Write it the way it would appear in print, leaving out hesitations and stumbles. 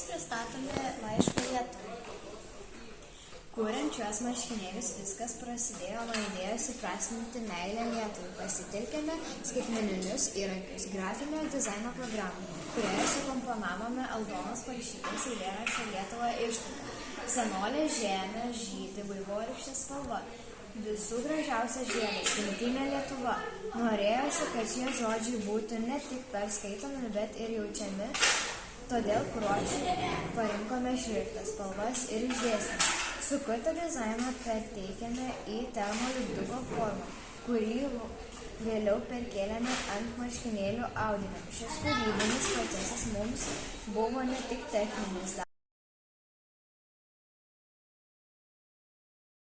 Mes pristatome laišką Lietuvai. Kuriant šiuos marškinėlius viskas prasidėjo nuo idėjos įprasminti meilę Lietuvai. Pasitelkėme skaitmeninius įrankius, grafinio dizaino programą, kurioje sukomponavome Aldonos parašytos eilėraščio Lietuva ištrauką. Senolė žemė žydi vaivorykštės spalva. Visų gražiausias žiedas, gimtinė Lietuva. Norėjosi, kad šie žodžiai būtų ne tik perskaitomi, bet ir jaučiami. Todėl kruopščiai parinkome šriftą, spalvas ir išdėstymą. Sukurtą dizainą perteikėme į termolipduko formą, kurį vėliau perkėlėme ant marškinėlių audinio. Šis kūrybinis procesas mums buvo ne tik techninis darbas.